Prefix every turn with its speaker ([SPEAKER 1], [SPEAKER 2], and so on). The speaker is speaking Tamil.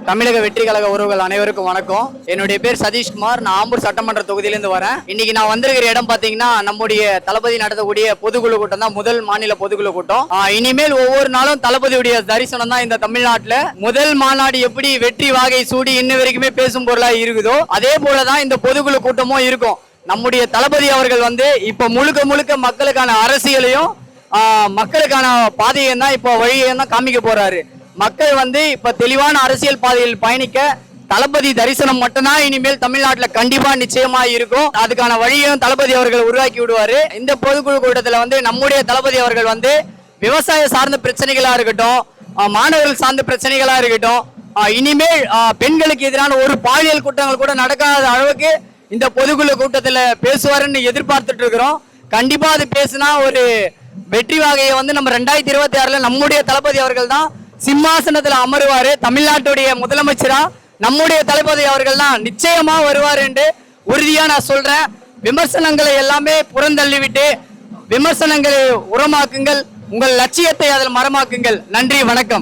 [SPEAKER 1] தமிழக வெற்றி கழக உறவுகள் அனைவருக்கும் வணக்கம். என்னுடைய பேர் சதீஷ்குமார். நான் ஆம்பூர் சட்டமன்ற தொகுதியிலிருந்து வரேன். இன்னைக்கு நான் வந்திருக்கிற இடம் பாத்தீங்கன்னா நம்முடைய தளபதி நடத்தக்கூடிய பொதுக்குழு கூட்டம் தான், முதல் மாநில பொதுக்குழு கூட்டம். இனிமேல் ஒவ்வொரு நாளும் தளபதியுடைய தரிசனம் தான் இந்த தமிழ்நாட்டுல. முதல் மாநாடு எப்படி வெற்றி வாகை சூடி இன்ன வரைக்குமே பேசும் பொருளா இருக்குதோ அதே போலதான் இந்த பொதுக்குழு கூட்டமும் இருக்கும். நம்முடைய தளபதி அவர்கள் இப்ப முழுக்க முழுக்க மக்களுக்கான அரசியலையும் மக்களுக்கான பாதையை தான் இப்ப வழியை தான் காமிக்க போறாரு. மக்கள் இப்ப தெளிவான அரசியல் பாதையில் பயணிக்க தளபதி தரிசனம் மட்டும்தான் இனிமேல் தமிழ்நாட்டுல கண்டிப்பா நிச்சயமா இருக்கும். அதுக்கான வழியையும் தளபதி அவர்கள் உருவாக்கி விடுவாரு. இந்த பொதுக்குழு கூட்டத்துல நம்முடைய தளபதி அவர்கள் விவசாய சார்ந்த பிரச்சனைகளா இருக்கட்டும், மாணவர்கள் சார்ந்த பிரச்சனைகளா இருக்கட்டும், இனிமேல் பெண்களுக்கு எதிரான ஒரு பாலியல் குற்றங்கள் கூட நடக்காத அளவுக்கு இந்த பொதுக்குழு கூட்டத்துல பேசுவாருன்னு எதிர்பார்த்துட்டு இருக்கிறோம். கண்டிப்பா அது பேசினா ஒரு வெற்றி வாகையை நம்ம 2026 நம்முடைய தளபதி அவர்கள் தான் சிம்மாசனத்துல அமருவாரு. தமிழ்நாட்டுடைய முதலமைச்சரா நம்முடைய தளபதி அவர்கள் தான் நிச்சயமா வருவார் என்று உறுதியா நான் சொல்றேன். விமர்சனங்களை எல்லாமே புறந்தள்ளிவிட்டு விமர்சனங்களை உரமாக்குங்கள், உங்கள் லட்சியத்தை அதில் மரமாக்குங்கள். நன்றி, வணக்கம்.